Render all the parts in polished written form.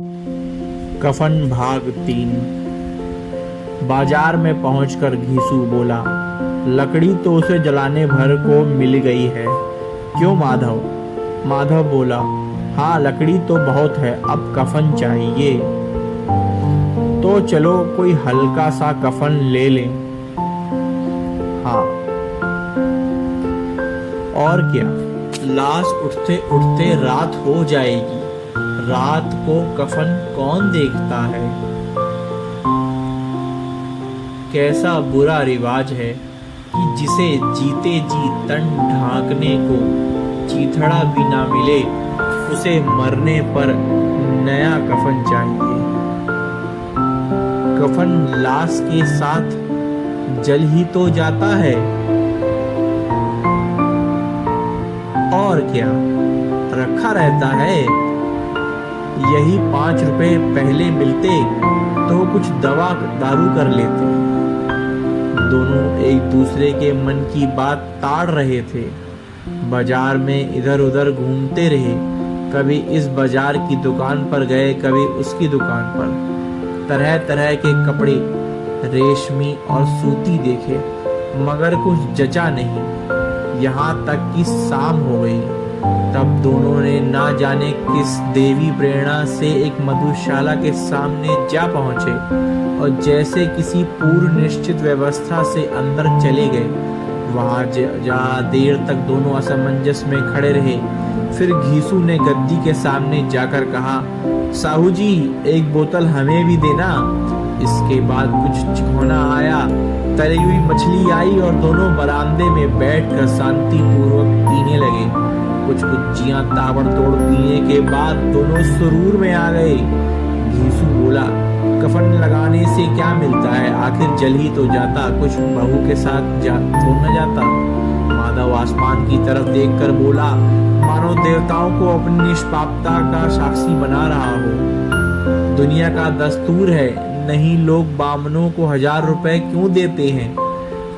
कफन भाग 3। बाजार में पहुंचकर घीसू बोला, लकड़ी तो उसे जलाने भर को मिल गई है, क्यों माधव? माधव बोला, हाँ लकड़ी तो बहुत है, अब कफन चाहिए। तो चलो कोई हल्का सा कफन ले लें। हाँ और क्या, लाश उठते उठते रात हो जाएगी, रात को कफन कौन देखता है। कैसा बुरा रिवाज है कि जिसे जीते जी तन ढांकने को चीथड़ा भी ना मिले, उसे मरने पर नया कफन चाहिए। कफन लाश के साथ जल ही तो जाता है, और क्या रखा रहता है। यही 5 रुपए पहले मिलते तो कुछ दवा दारू कर लेते। दोनों एक दूसरे के मन की बात ताड़ रहे थे। बाजार में इधर उधर घूमते रहे, कभी इस बाजार की दुकान पर गए, कभी उसकी दुकान पर। तरह तरह के कपड़े रेशमी और सूती देखे, मगर कुछ जचा नहीं। यहाँ तक कि शाम हो गई, तब दोनों ने ना जाने किस देवी प्रेरणा से एक मधुशाला के सामने जा पहुंचे और जैसे किसी पूर्व निश्चित व्यवस्था से अंदर चले गए। वहां देर तक दोनों असमंजस में खड़े रहे। फिर घीसू ने गद्दी के सामने जाकर कहा, साहू जी एक बोतल हमें भी देना। इसके बाद कुछ चिखोना आया, तली हुई मछली आई और दोनों बरामदे में बैठकर शांतिपूर्वक पीने लगे। कुछ कुच्चियां ताबड़तोड़ पीने के बाद दोनों सुरूर में आ गए। घीसू बोला, कफन लगाने से क्या मिलता है, आखिर जल ही तो जाता, कुछ बहू के साथ तो न जाता। माधव आसमान की तरफ देखकर बोला, मानो देवताओं को अपनी निष्पापता का साक्षी बना रहा हो। दुनिया का दस्तूर है, नहीं लोग बामनों को 1000 रुपए क्यों देते हैं?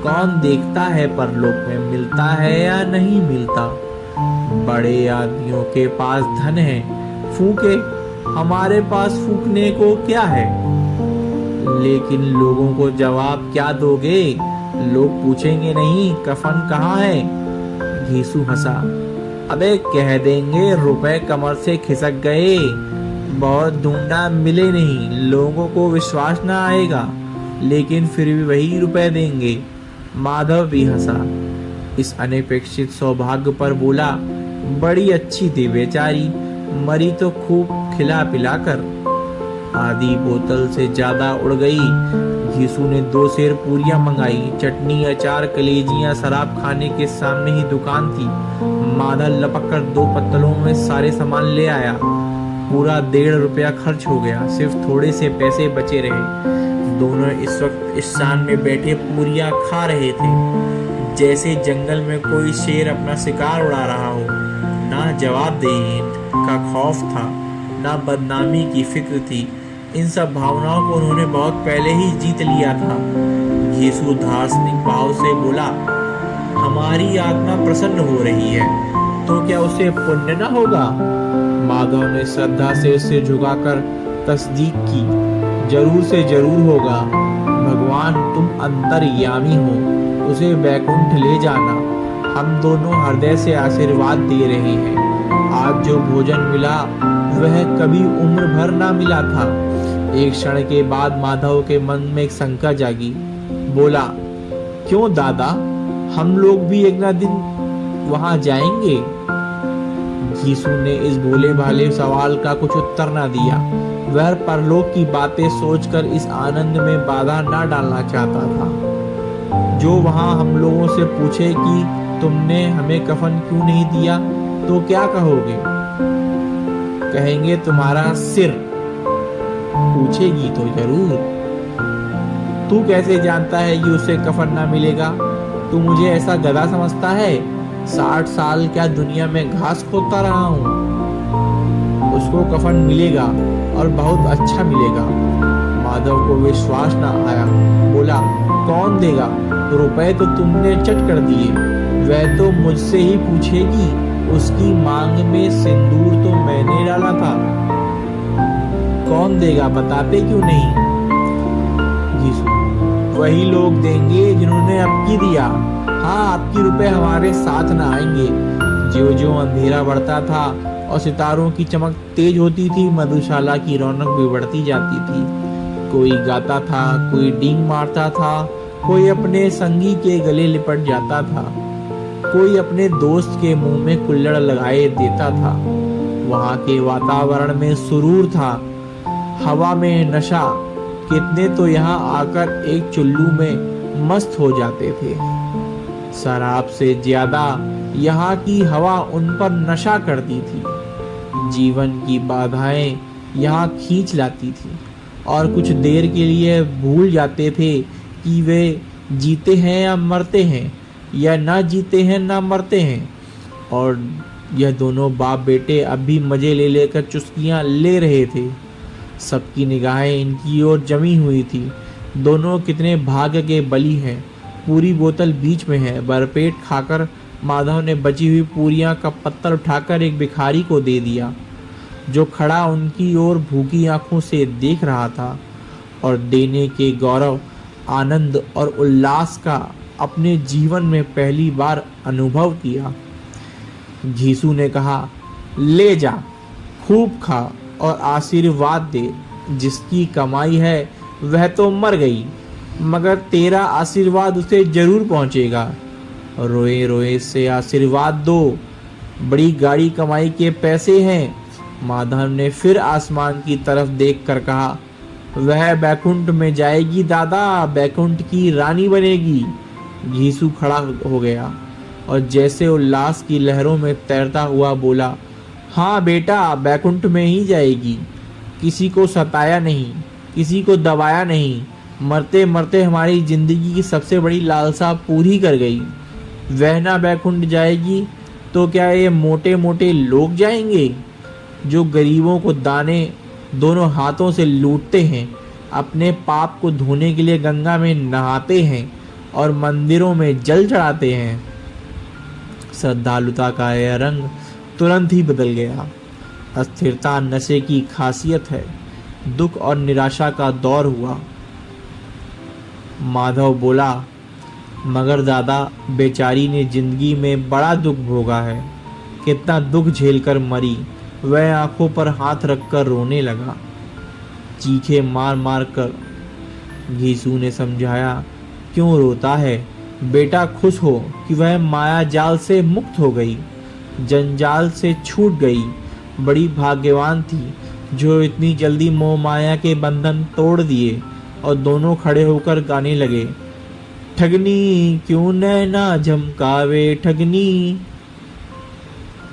कौन देखता है परलोक में मिलता है या नहीं मिलता। बड़े आदमियों के पास धन है, फूके, हमारे पास फूकने को क्या है। लेकिन लोगों को जवाब क्या दोगे? लोग पूछेंगे नहीं कफन कहाँ है। घीसू हंसा, अबे कह देंगे रुपए कमर से खिसक गए, बहुत ढूंढा मिले नहीं, लोगों को विश्वास ना आएगा, लेकिन फिर भी वही रुपए देंगे। माधव भी हंसा। इस अनपेक्षित सौभाग्य पर बोला, बड़ी अच्छी थी बेचारी, मरी तो खूब खिला पिला कर। आधी बोतल से ज्यादा उड़ गई। घीसू ने 2 सेर पूरियां मंगाई, चटनी, अचार, कलेजियां। शराब खाने के सामने ही दुकान थी। माधव लपक कर 2 पत्तलों में सारे सामान ले आया। पूरा 1.5 रुपया खर्च हो गया, सिर्फ थोड़े से पैसे बचे रहे। दोनों इस वक्त इस शान में बैठे पूरियां खा रहे थे, जैसे जंगल में कोई शेर अपना शिकार उड़ा रहा हो। ना जवाबदेही का खौफ था, ना बदनामी की फिक्र थी। इन सब भावनाओं को उन्होंने बहुत पहले ही जीत लिया था। घीसू दार्शनिक भाव से बोला, हमारी आत्मा प्रसन्न हो रही है, तो क्या उसे पुण्य न होगा? माधव ने श्रद्धा से सिर झुकाकर तस्दीक की, जरूर से जरूर होगा। भगवान तुम अंतर्यामी हो, उसे बैकुंठ ले जाना। हम दोनों हृदय से आशीर्वाद दे रहे हैं। आज जो भोजन मिला वह कभी उम्र भर ना मिला था। एक क्षण के बाद माधव के मन में एक शंका जागी। बोला, क्यों दादा, हम लोग भी एक ना दिन वहां जाएंगे? घीसू ने इस भोले भाले सवाल का कुछ उत्तर ना दिया। वह परलोक की बातें सोचकर इस आनंद में बाधा ना डालना चाहता था। जो वहां हम लोगों से पूछे कि तुमने हमें कफन क्यों नहीं दिया, तो क्या कहोगे? कहेंगे तुम्हारा सिर। पूछेगी तो जरूर। तू कैसे जानता है कि उसे कफन ना मिलेगा? तू मुझे ऐसा गधा समझता है? 60 साल क्या दुनिया में घास खोदता रहा हूँ। उसको कफन मिलेगा और बहुत अच्छा मिलेगा। माधव को विश्वास न आया। बोला, कौन देगा? रुपए तो तुमने चट कर दिए। वह तो मुझसे ही पूछेगी, उसकी मांग में सिंदूर तो मैंने डाला था। कौन देगा, बताते क्यों नहीं? घीसू, वही लोग देंगे जिन्होंने अबकी दिया। हाँ, अबकी रुपए हमारे साथ न आएंगे। ज्यों ज्यों अंधेरा बढ़ता था और सितारों की चमक तेज होती थी, मधुशाला की रौनक भी बढ़ती जाती थी। कोई गाता था, कोई डींग मारता था, कोई अपने संगी के गले लिपट जाता था, कोई अपने दोस्त के मुंह में कुल्हड़ लगाए देता था। वहां के वातावरण में सुरूर था, हवा में नशा। कितने तो यहाँ आकर एक चुल्लू में मस्त हो जाते थे। शराब से ज्यादा यहाँ की हवा उन पर नशा करती थी। जीवन की बाधाएं यहाँ खींच लाती थी और कुछ देर के लिए भूल जाते थे कि वे जीते हैं या मरते हैं, या ना जीते हैं ना मरते हैं। और यह दोनों बाप बेटे अब भी मजे ले लेकर चुस्कियां ले रहे थे। सबकी निगाहें इनकी ओर जमी हुई थी। दोनों कितने भाग्य के बली हैं। पूरी बोतल बीच में है। भरपेट खाकर माधव ने बची हुई पूरियां का पत्तल उठाकर एक भिखारी को दे दिया, जो खड़ा उनकी ओर भूखी आंखों से देख रहा था और देने के गौरव, आनंद और उल्लास का अपने जीवन में पहली बार अनुभव किया। घीसू ने कहा, ले जा, खूब खा और आशीर्वाद दे। जिसकी कमाई है वह तो मर गई, मगर तेरा आशीर्वाद उसे जरूर पहुंचेगा। रोए रोए से आशीर्वाद दो, बड़ी गाड़ी कमाई के पैसे हैं। माधव ने फिर आसमान की तरफ देखकर कहा, वह बैकुंठ में जाएगी दादा, बैकुंठ की रानी बनेगी। घीसू खड़ा हो गया और जैसे उल्लास की लहरों में तैरता हुआ बोला, हाँ बेटा, बैकुंठ में ही जाएगी। किसी को सताया नहीं, किसी को दबाया नहीं, मरते मरते हमारी जिंदगी की सबसे बड़ी लालसा पूरी कर गई। वह ना बैकुंठ जाएगी तो क्या ये मोटे मोटे लोग जाएंगे, जो गरीबों को दाने दोनों हाथों से लूटते हैं, अपने पाप को धोने के लिए गंगा में नहाते हैं और मंदिरों में जल चढ़ाते हैं। श्रद्धालुता का यह रंग तुरंत ही बदल गया। अस्थिरता नशे की खासियत है। दुख और निराशा का दौर हुआ। माधव बोला, मगर दादा, बेचारी ने जिंदगी में बड़ा दुख भोगा है। कितना दुख झेलकर मरी। वह आंखों पर हाथ रखकर रोने लगा, चीखे मार मार कर। घीसू ने समझाया, क्यों रोता है बेटा, खुश हो कि वह माया जाल से मुक्त हो गई, जंजाल से छूट गई। बड़ी भाग्यवान थी जो इतनी जल्दी मोह माया के बंधन तोड़ दिए। और दोनों खड़े होकर गाने लगे, ठगनी क्यों नैना झमकावे ठगनी।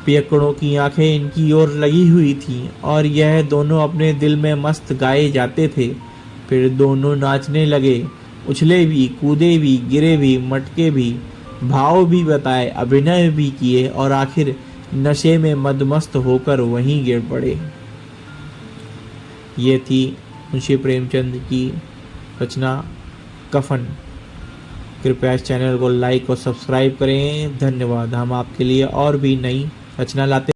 पियकड़ों की आंखें इनकी ओर लगी हुई थीं और यह दोनों अपने दिल में मस्त गाए जाते थे। फिर दोनों नाचने लगे, उछले भी, कूदे भी, गिरे भी, मटके भी, भाव भी बताए, अभिनय भी किए और आखिर नशे में मदमस्त होकर वहीं गिर पड़े। ये थी मुंशी प्रेमचंद की रचना कफन। कृपया इस चैनल को लाइक और सब्सक्राइब करें। धन्यवाद। हम आपके लिए और भी नई रचना लाते